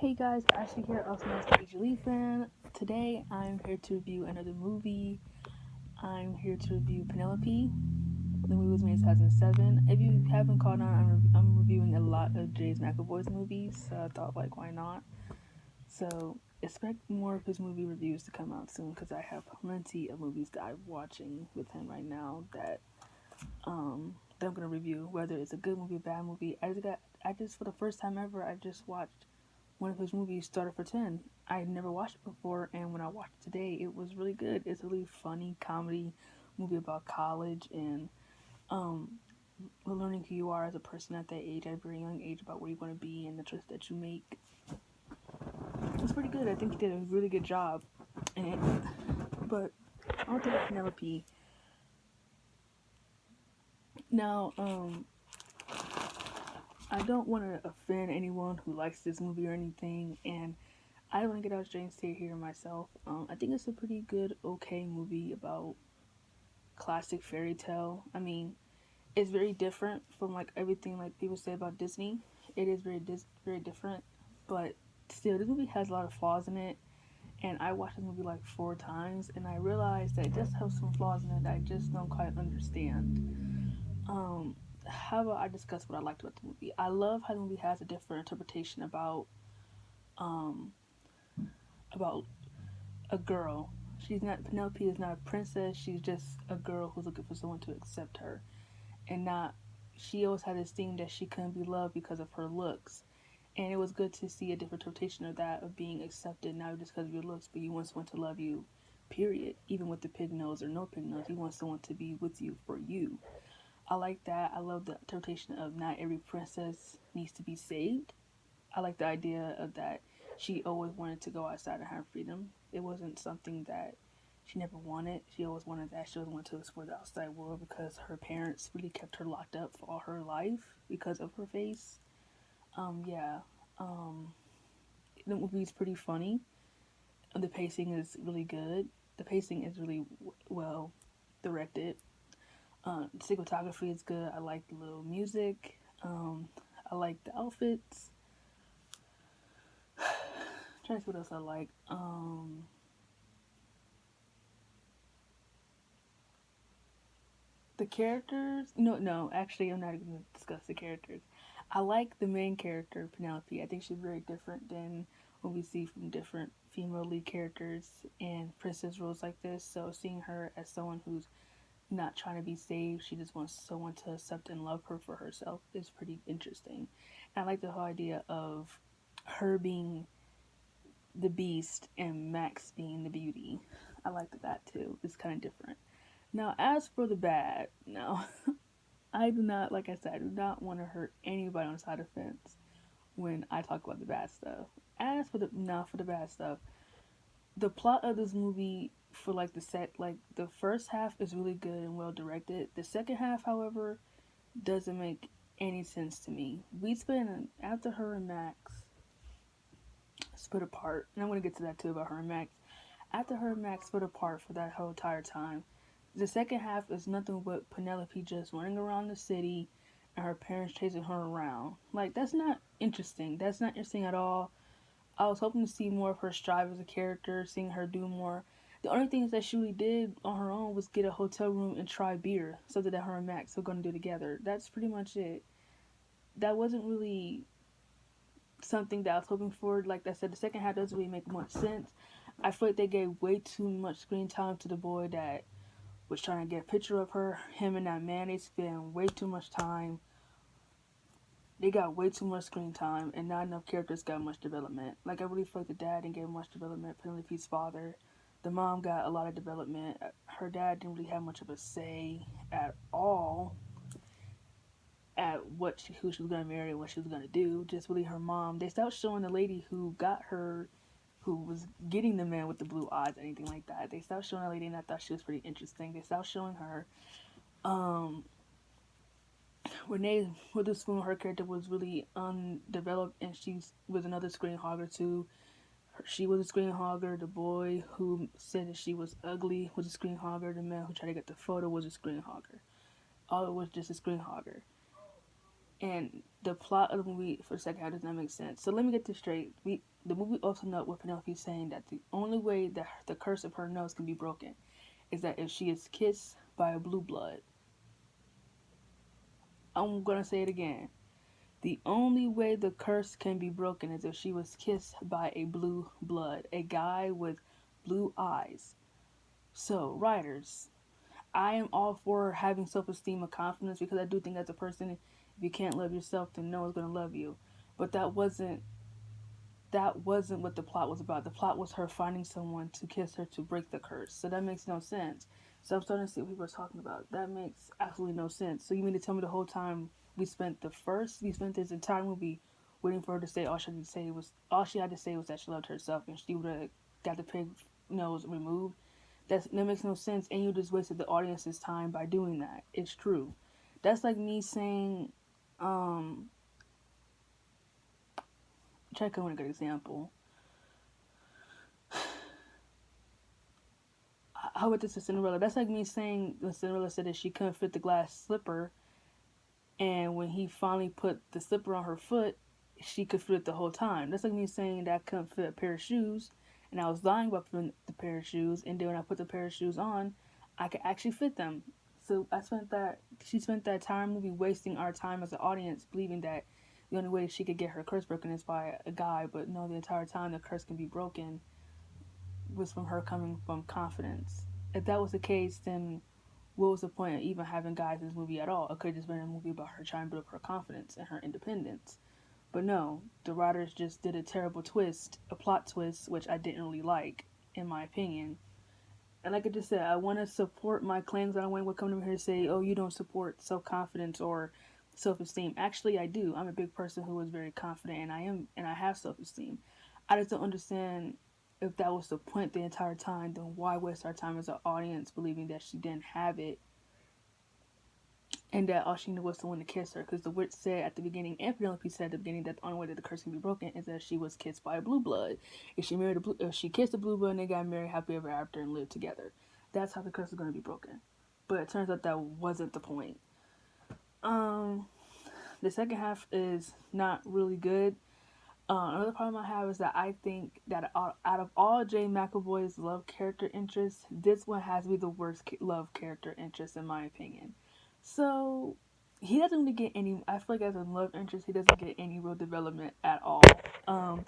Hey guys, Ashley here, also known as the Lee fan. Today I'm here to review another movie. I'm here to review Penelope. The movie was made in 2007. If you haven't caught on, I'm reviewing a lot of James McAvoy's movies, so I thought, like, why not? So expect more of his movie reviews to come out soon because I have plenty of movies that I'm watching with him right now that I'm gonna review, whether it's a good movie, bad movie. I just for the first time ever, I just watched one of his movies, Started for 10. I had never watched it before, and when I watched it today, it was really good. It's a really funny comedy movie about college and um, learning who you are as a person at that age, at a very young age, about where you want to be and the choices that you make. It's pretty good. I think he did a really good job in it. But I want to talk about Penelope. Now, I don't want to offend anyone who likes this movie or anything, and I don't want to get out James Tate here myself. I think it's a pretty good, okay movie about classic fairy tale. I mean, it's very different from like everything like people say about Disney. It is very different, but still, this movie has a lot of flaws in it. And I watched this movie like 4 times, and I realized that it does have some flaws in it that I just don't quite understand. How about I discuss what I liked about the movie? I love how the movie has a different interpretation um about a girl. She's not Penelope is not a princess. She's just a girl who's looking for someone to accept her, and not. She always had this thing that she couldn't be loved because of her looks, and it was good to see a different interpretation of that of being accepted not just because of your looks, but you want someone to love you. Period. Even with the pig nose or no pig nose, you want someone to be with you for you. I like that. I love the interpretation of not every princess needs to be saved. I like the idea of that she always wanted to go outside and have freedom. It wasn't something that she never wanted. She always wanted that. She always wanted to explore the outside world because her parents really kept her locked up for all her life because of her face. Yeah. Um, the movie is pretty funny. The pacing is really good. The pacing is really well directed. The cinematography is good. I like the little music. I like the outfits. I'm trying to see what else I like. The characters? No. Actually, I'm not going to discuss the characters. I like the main character, Penelope. I think she's very different than what we see from different female lead characters and princess roles like this. So seeing her as someone who's not trying to be saved, she just wants someone to accept and love her for herself is pretty interesting. And I like the whole idea of her being the beast and Max being the beauty. I like that too. It's kind of different. Now, as for the bad, no, I do not, like I said, I do not want to hurt anybody on the side of the fence when I talk about the bad stuff. As for the now for the bad stuff, the plot of this movie for like like the first half is really good and well directed. The second half, however, doesn't make any sense to me. We spent after her and Max split apart, and I'm gonna get to that too about her and Max. After her and Max split apart for that whole entire time, the second half is nothing but Penelope just running around the city and her parents chasing her around. Like, that's not interesting. That's not interesting at all. I was hoping to see more of her strive as a character, seeing her do more. The only things that she really did on her own was get a hotel room and try beer, something that her and Max were going to do together. That's pretty much it. That wasn't really something that I was hoping for. Like I said, the second half doesn't really make much sense. I feel like they gave way too much screen time to the boy that was trying to get a picture of her. Him and that man, they spent way too much time. They got way too much screen time, and not enough characters got much development. Like, I really feel like the dad didn't get much development. Penelope's father, the mom got a lot of development. Her dad didn't really have much of a say at all at who she was gonna marry and what she was gonna do. Just really her mom. They stopped showing the lady who got her, who was getting the man with the blue eyes, anything like that. They stopped showing that lady, and I thought she was pretty interesting. They stopped showing her. Um, Renee Witherspoon, her character was really undeveloped, and she was another screen hogger too. She was a screen hogger. The boy who said that she was ugly was a screen hogger. The man who tried to get the photo was a screen hogger. All it was just a screen hogger. and the plot of the movie for the second half does not make sense. So let me get this straight. The movie also note with Penelope saying that the only way that the curse of her nose can be broken is that if she is kissed by a blue blood. I'm gonna say it again. The only way the curse can be broken is if she was kissed by a blue blood, a guy with blue eyes. So, writers, I am all for having self esteem and confidence because I do think as a person, if you can't love yourself, then no one's gonna love you. But that wasn't what the plot was about. The plot was her finding someone to kiss her to break the curse. So that makes no sense. So I'm starting to see what people are talking about. That makes absolutely no sense. So you mean to tell me the whole time we spent this entire movie waiting for her to say all she had to say was that she loved herself and she would have got the pig nose removed. That makes no sense, and you just wasted the audience's time by doing that. It's true. That's like me saying, try to come with a good example. How about this with Cinderella? That's like me saying when Cinderella said that she couldn't fit the glass slipper, and when he finally put the slipper on her foot, she could fit it the whole time. That's like me saying that I couldn't fit a pair of shoes, and I was lying about fitting the pair of shoes, and then when I put the pair of shoes on, I could actually fit them. So she spent that entire movie wasting our time as an audience, believing that the only way she could get her curse broken is by a guy, but no, the entire time the curse can be broken was from her coming from confidence. If that was the case, then what was the point of even having guys in this movie at all? It could have just been a movie about her trying to build up her confidence and her independence. But no, the writers just did a terrible twist, a plot twist, which I didn't really like, in my opinion. And like I just said, I want to support my claims. I don't want to come to here and say, oh, you don't support self-confidence or self-esteem. Actually, I do. I'm a big person who is very confident, and I have self-esteem. I just don't understand if that was the point the entire time, then why waste our time as an audience believing that she didn't have it and that all she knew was someone to kiss her? Because the witch said at the beginning, and Penelope said at the beginning, that the only way that the curse can be broken is that she was kissed by a blue blood. If she kissed a blue blood and they got married happy ever after and lived together, that's how the curse is going to be broken. But it turns out that wasn't the point. The second half is not really good. Another problem I have is that I think that out of all Jay McAvoy's love character interests, this one has to be the worst love character interest in my opinion. So he doesn't really get any. I feel like as a love interest, he doesn't get any real development at all. Um,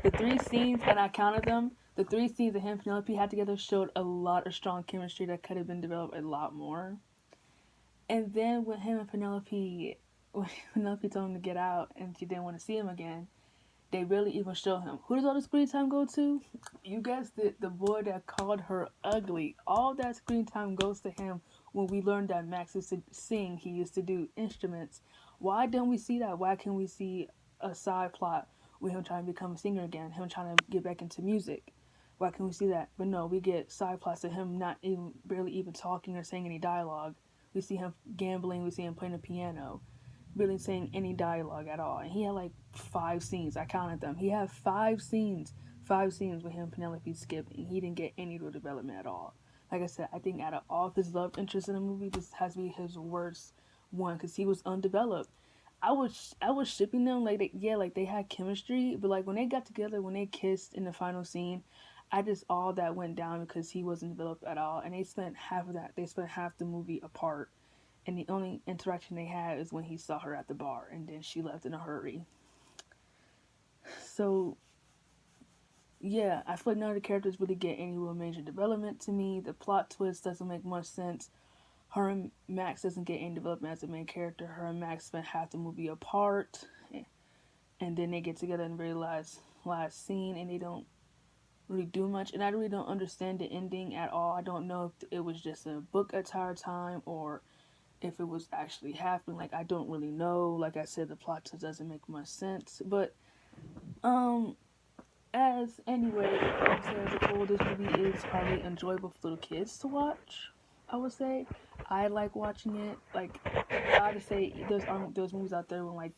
the three scenes, and I counted them. The three scenes that him and Penelope had together showed a lot of strong chemistry that could have been developed a lot more. And then when Penelope told him to get out, and she didn't want to see him again, they really even show him. Who does all the screen time go to? You guessed it, the boy that called her ugly. All that screen time goes to him when we learned that Max used to sing, he used to do instruments. Why don't we see that? Why can't we see a side plot with him trying to become a singer again, him trying to get back into music? Why can't we see that? But no, we get side plots of him not even, barely even talking or saying any dialogue. We see him gambling, we see him playing the piano, really saying any dialogue at all. And he had like 5 scenes. I counted them. He had 5 scenes. 5 scenes with him and Penelope skipping. He didn't get any real development at all. Like I said, I think out of all of his love interests in the movie, this has to be his worst one because he was undeveloped. I was shipping them like they had chemistry, but like when they got together, when they kissed in the final scene, I just all that went down because he wasn't developed at all, and they spent half the movie apart, and the only interaction they had is when he saw her at the bar, and then she left in a hurry. So yeah, I feel like none of the characters really get any real major development to me. The plot twist doesn't make much sense. Her and Max doesn't get any development as a main character. Her and Max spent half the movie apart, and then they get together in the very last scene, and they don't really do much. And I really don't understand the ending at all. I don't know if it was just a book entire time or if it was actually happening. Like I don't really know. Like I said, the plot just doesn't make much sense. But um, as anyway, I would say as a whole, this movie is probably enjoyable for little kids to watch. I would say I like watching it. Like I gotta say, there's movies out there when like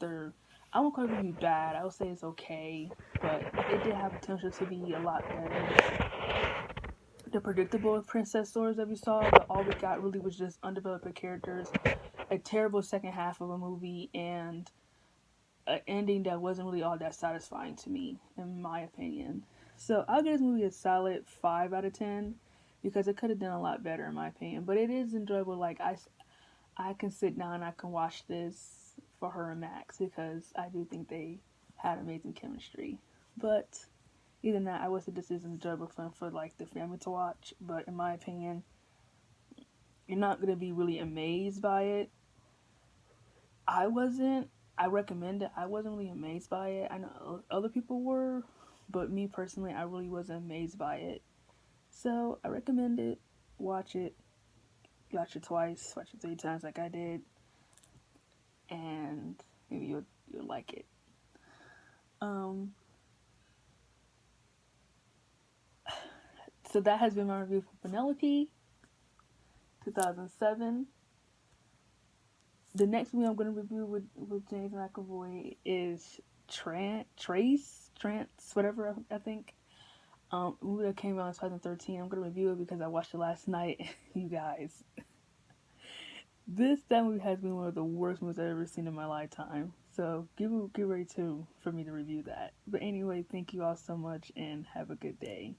I won't call it movie bad. I would say it's okay, but it did have potential to be a lot better. The predictable princess stories that we saw, but all we got really was just undeveloped characters, a terrible second half of a movie, and an ending that wasn't really all that satisfying to me, in my opinion. So I'll give this movie a solid 5 out of 10 because it could have done a lot better, in my opinion. But it is enjoyable. Like I can sit down, and I can watch this for her and Max because I do think they had amazing chemistry. But either than that, I would say this is enjoyable fun for like the family to watch. But in my opinion, you're not gonna be really amazed by it. I wasn't. I recommend it. I wasn't really amazed by it. I know other people were, but me personally, I really wasn't amazed by it. So I recommend it. Watch it. Watch it twice. Watch it 3 times, like I did, and maybe you'll like it. Um. So that has been my review for Penelope, 2007. The next movie I'm going to review with James McAvoy is Trance, whatever I think. A movie that came out in 2013. I'm going to review it because I watched it last night. You guys, that movie has been one of the worst movies I've ever seen in my lifetime. So get ready for me to review that. But anyway, thank you all so much and have a good day.